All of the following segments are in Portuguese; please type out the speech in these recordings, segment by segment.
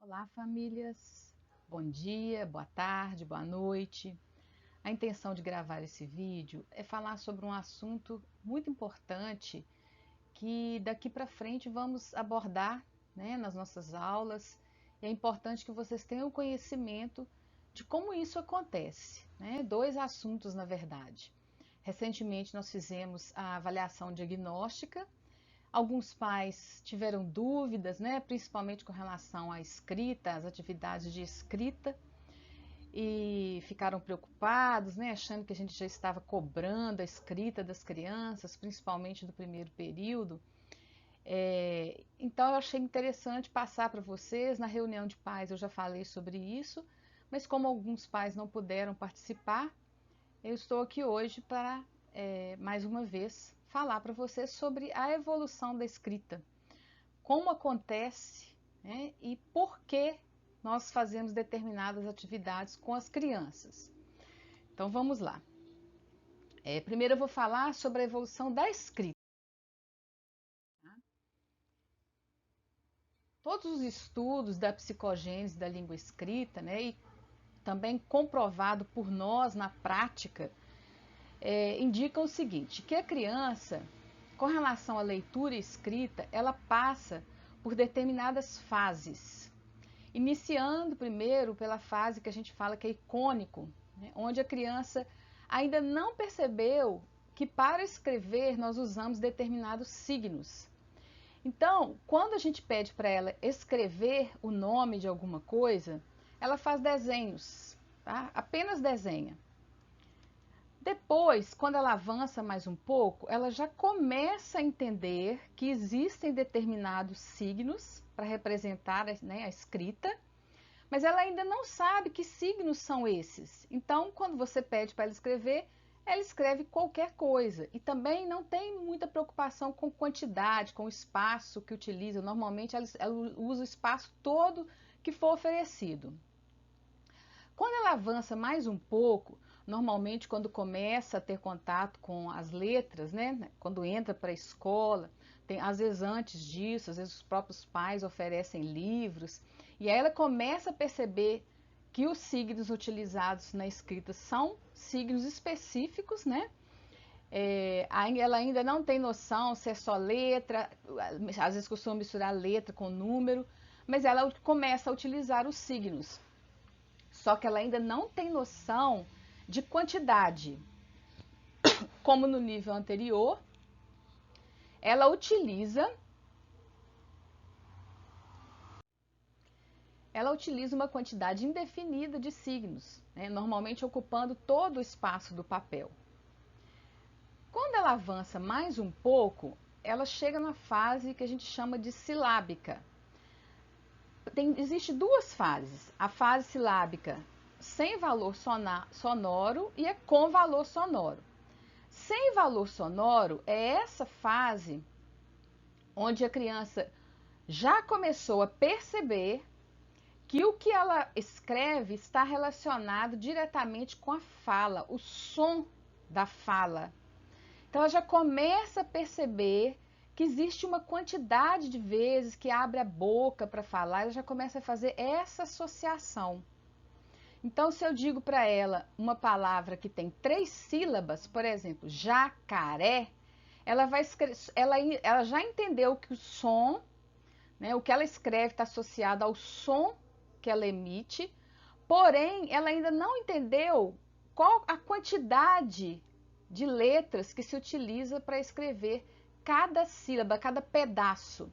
Olá, famílias. Bom dia, boa tarde, boa noite. A intenção de gravar esse vídeo é falar sobre um assunto muito importante que daqui para frente vamos abordar, né, nas nossas aulas. E é importante que vocês tenham conhecimento de como isso acontece, né? Dois assuntos, na verdade. Recentemente nós fizemos a avaliação diagnóstica. Alguns pais tiveram dúvidas, né, principalmente com relação à escrita, às atividades de escrita, e ficaram preocupados, né, achando que a gente já estava cobrando a escrita das crianças, principalmente do primeiro período. Então eu achei interessante passar para vocês. Na reunião de pais eu já falei sobre isso, mas como alguns pais não puderam participar, eu estou aqui hoje para, mais uma vez, falar para vocês sobre a evolução da escrita, como acontece, né, e por que nós fazemos determinadas atividades com as crianças. Então vamos lá. Primeiro eu vou falar sobre a evolução da escrita. Todos os estudos da psicogênese da língua escrita, né, e também comprovado por nós na prática, indicam o seguinte, que a criança, com relação à leitura e escrita, ela passa por determinadas fases, iniciando primeiro pela fase que a gente fala que é icônico, né, onde a criança ainda não percebeu que para escrever nós usamos determinados signos. Então, quando a gente pede para ela escrever o nome de alguma coisa, ela faz desenhos, tá? Apenas desenha. Depois, quando ela avança mais um pouco, ela já começa a entender que existem determinados signos para representar, né, a escrita, mas ela ainda não sabe que signos são esses. Então, quando você pede para ela escreve qualquer coisa. E também não tem muita preocupação com quantidade, com o espaço que utiliza. Normalmente, ela usa o espaço todo que for oferecido. Quando ela avança mais um pouco, normalmente quando começa a ter contato com as letras, né, quando entra para a escola, às vezes antes disso, às vezes os próprios pais oferecem livros, e aí ela começa a perceber que os signos utilizados na escrita são signos específicos, né? Ela ainda não tem noção se é só letra, às vezes costuma misturar letra com número, mas ela começa a utilizar os signos. Só que ela ainda não tem noção de quantidade. Como no nível anterior, ela utiliza uma quantidade indefinida de signos, né, normalmente ocupando todo o espaço do papel. Quando ela avança mais um pouco, ela chega na fase que a gente chama de silábica. Existe duas fases, a fase silábica sem valor sonoro e a com valor sonoro. Sem valor sonoro é essa fase onde a criança já começou a perceber que o que ela escreve está relacionado diretamente com a fala, o som da fala. Então ela já começa a perceber que existe uma quantidade de vezes que abre a boca para falar, ela já começa a fazer essa associação. Então, se eu digo para ela uma palavra que tem 3 sílabas, por exemplo, jacaré, ela já entendeu que o som, né, o que ela escreve está associado ao som que ela emite, porém, ela ainda não entendeu qual a quantidade de letras que se utiliza para escrever cada sílaba, cada pedaço.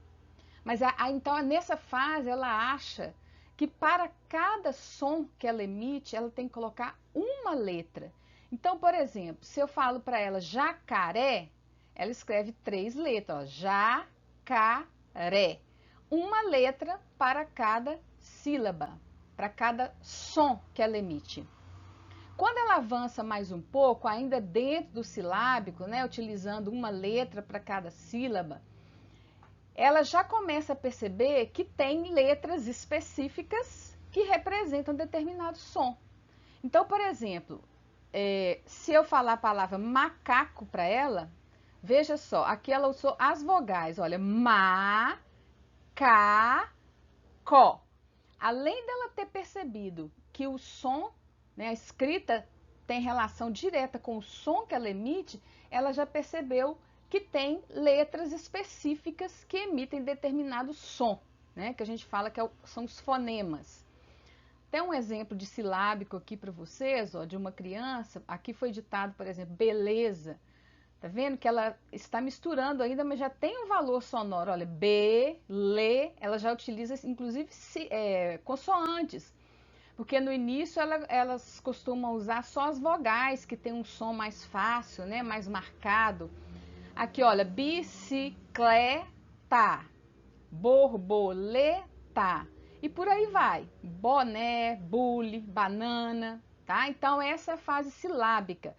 Mas então, nessa fase, ela acha que para cada som que ela emite, ela tem que colocar uma letra. Então, por exemplo, se eu falo para ela jacaré, ela escreve 3 letras, ó, jacaré. Uma letra para cada sílaba, para cada som que ela emite. Quando ela avança mais um pouco, ainda dentro do silábico, né, utilizando uma letra para cada sílaba, ela já começa a perceber que tem letras específicas que representam determinado som. Então, por exemplo, se eu falar a palavra macaco para ela, veja só, aqui ela usou as vogais, olha, ma, ca, có. além dela ter percebido que o som, né, a escrita tem relação direta com o som que ela emite, ela já percebeu que tem letras específicas que emitem determinado som, né, que a gente fala que são os fonemas. Tem um exemplo de silábico aqui para vocês, ó, de uma criança. Aqui foi ditado, por exemplo, beleza. Tá vendo que ela está misturando ainda, mas já tem um valor sonoro. Olha, B, lê, ela já utiliza, inclusive, consoantes. Porque no início elas costumam usar só as vogais, que tem um som mais fácil, né, mais marcado. Aqui, olha, bicicleta, borboleta. E por aí vai. Boné, bule, banana, tá? Então essa é a fase silábica.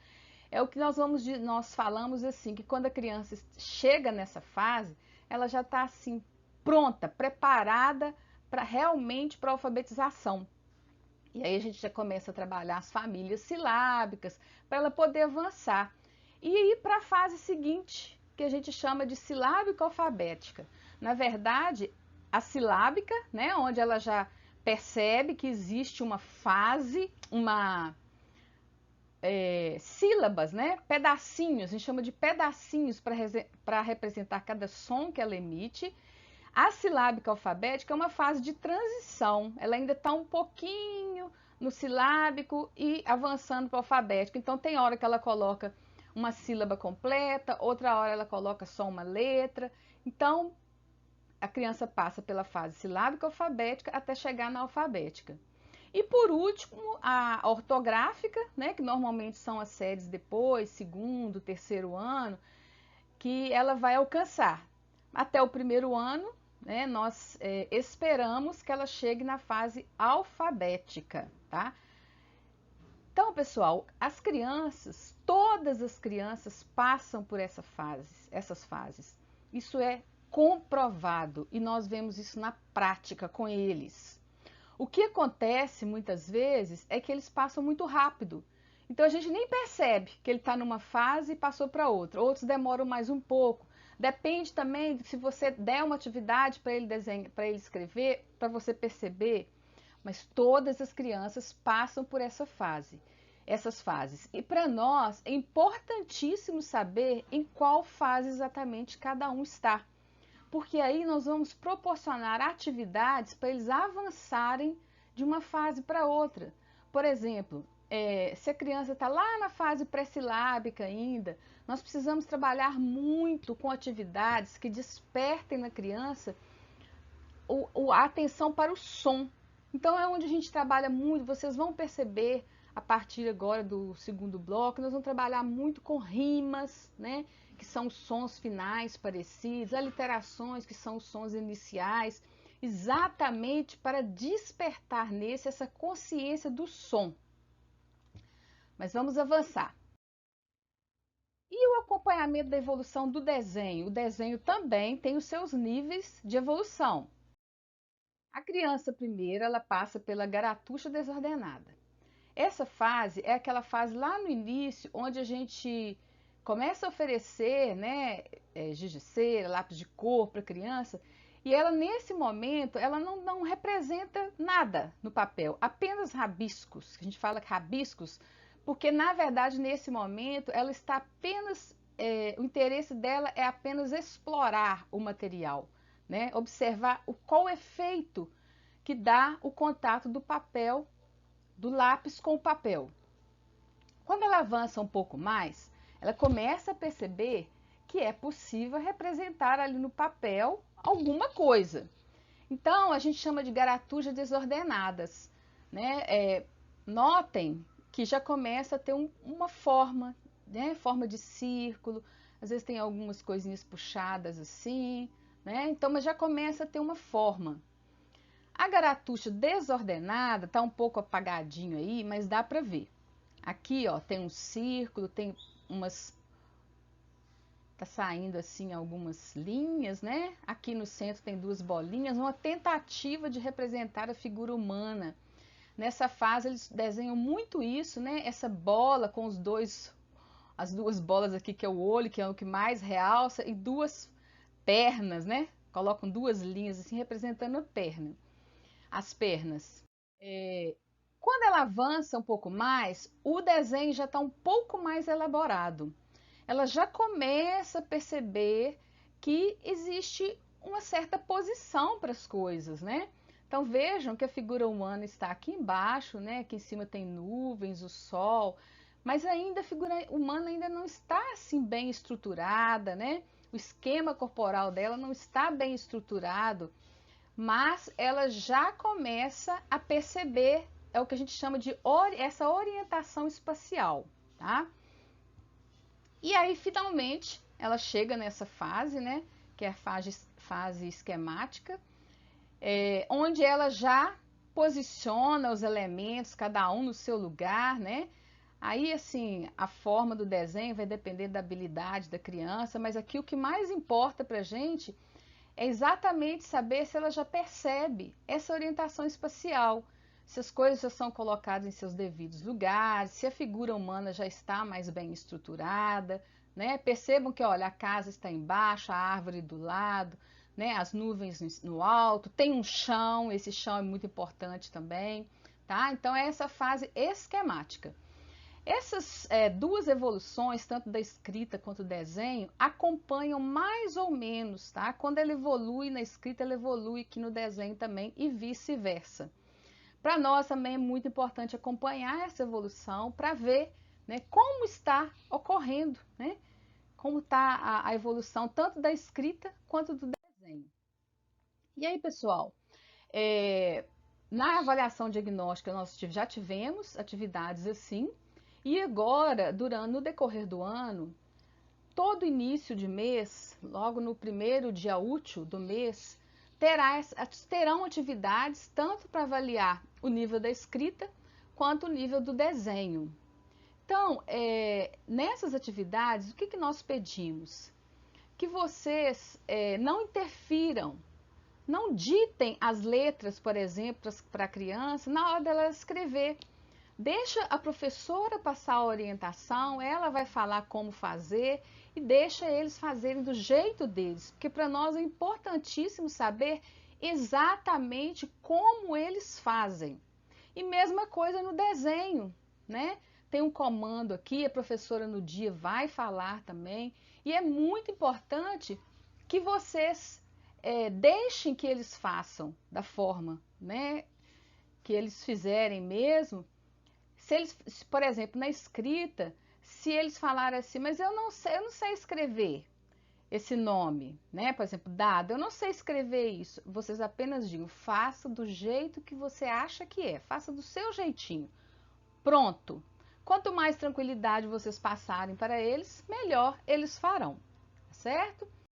É o que nós falamos assim, que quando a criança chega nessa fase, ela já está assim pronta, preparada para realmente para a alfabetização. E aí a gente já começa a trabalhar as famílias silábicas para ela poder avançar. E ir para a fase seguinte, que a gente chama de silábica alfabética. Na verdade, a silábica, né, onde ela já percebe que existe uma fase, sílabas, né, pedacinhos, a gente chama de pedacinhos para representar cada som que ela emite. A silábica alfabética é uma fase de transição, ela ainda está um pouquinho no silábico e avançando para o alfabético. Então tem hora que ela coloca uma sílaba completa, outra hora ela coloca só uma letra. Então a criança passa pela fase silábica alfabética até chegar na alfabética. E por último, a ortográfica, né, que normalmente são as séries depois, segundo, terceiro ano, que ela vai alcançar. Até o primeiro ano, né, nós esperamos que ela chegue na fase alfabética, tá? Então, pessoal, as crianças, todas as crianças passam por essas fases. Isso é comprovado e nós vemos isso na prática com eles. O que acontece muitas vezes é que eles passam muito rápido. Então a gente nem percebe que ele está numa fase e passou para outra. Outros demoram mais um pouco. Depende também se você der uma atividade para ele desenhar, para ele escrever, para você perceber. Mas todas as crianças passam por essas fases. E para nós é importantíssimo saber em qual fase exatamente cada um está. Porque aí nós vamos proporcionar atividades para eles avançarem de uma fase para outra. Por exemplo, se a criança está lá na fase pré-silábica ainda, nós precisamos trabalhar muito com atividades que despertem na criança a atenção para o som. Então é onde a gente trabalha muito, vocês vão perceber a partir agora do segundo bloco, nós vamos trabalhar muito com rimas, né? Que são os sons finais parecidos, aliterações, que são os sons iniciais, exatamente para despertar nesse essa consciência do som. Mas vamos avançar. E o acompanhamento da evolução do desenho? O desenho também tem os seus níveis de evolução. A criança primeiro, ela passa pela garatucha desordenada. Essa fase é aquela fase lá no início, onde a gente começa a oferecer, né, giz de cera, lápis de cor para a criança, e ela, nesse momento, ela não representa nada no papel, apenas rabiscos. A gente fala rabiscos, porque, na verdade, nesse momento, ela está apenas, o interesse dela é apenas explorar o material, né, observar qual efeito que dá o contato do papel, do lápis com o papel. Quando ela avança um pouco mais, ela começa a perceber que é possível representar ali no papel alguma coisa. Então, a gente chama de garatujas desordenadas, né? Notem que já começa a ter uma forma, né? Forma de círculo, às vezes tem algumas coisinhas puxadas assim, né? Então, mas já começa a ter uma forma. A garatucha desordenada tá um pouco apagadinho aí, mas dá para ver. Aqui, ó, tem um círculo, tem tá saindo assim algumas linhas, né? Aqui no centro tem duas bolinhas, uma tentativa de representar a figura humana. Nessa fase eles desenham muito isso, né? Essa bola com as duas bolas aqui que é o olho, que é o que mais realça, e duas pernas, né? Colocam duas linhas assim representando a perna. as pernas. Quando ela avança um pouco mais, o desenho já está um pouco mais elaborado. Ela já começa a perceber que existe uma certa posição para as coisas, né? Então vejam que a figura humana está aqui embaixo, né? Aqui em cima tem nuvens, o sol, mas ainda a figura humana ainda não está assim bem estruturada, né? O esquema corporal dela não está bem estruturado, mas ela já começa a perceber, é o que a gente chama de essa orientação espacial, tá? E aí, finalmente, ela chega nessa fase, né? Que é a fase esquemática, onde ela já posiciona os elementos, cada um no seu lugar, né? Aí, assim, a forma do desenho vai depender da habilidade da criança, mas aqui o que mais importa para a gente é exatamente saber se ela já percebe essa orientação espacial, se as coisas já são colocadas em seus devidos lugares, se a figura humana já está mais bem estruturada, né? Percebam que, olha, a casa está embaixo, a árvore do lado, né? As nuvens no alto, tem um chão, esse chão é muito importante também, tá? Então, é essa fase esquemática. Essas duas evoluções, tanto da escrita quanto do desenho, acompanham mais ou menos, tá? Quando ela evolui na escrita, ela evolui aqui no desenho também e vice-versa. Para nós também é muito importante acompanhar essa evolução para ver, né, como está ocorrendo, né? Como está a evolução tanto da escrita quanto do desenho. E aí, pessoal, na avaliação diagnóstica nós já tivemos atividades assim, e agora, no decorrer do ano, todo início de mês, logo no primeiro dia útil do mês, terão atividades tanto para avaliar o nível da escrita quanto o nível do desenho. Então, nessas atividades, o que nós pedimos? Que vocês não interfiram, não ditem as letras, por exemplo, para a criança na hora dela escrever. Deixa a professora passar a orientação, ela vai falar como fazer e deixa eles fazerem do jeito deles, porque para nós é importantíssimo saber exatamente como eles fazem. E mesma coisa no desenho, né? Tem um comando aqui, a professora no dia vai falar também, e é muito importante que vocês deixem que eles façam da forma, né, que eles fizerem mesmo. Se eles, por exemplo, na escrita, se eles falarem assim, mas eu não sei escrever esse nome, né? Por exemplo, dado, eu não sei escrever isso. Vocês apenas digam, faça do jeito que você acha que é, faça do seu jeitinho. Pronto. Quanto mais tranquilidade vocês passarem para eles, melhor eles farão, certo?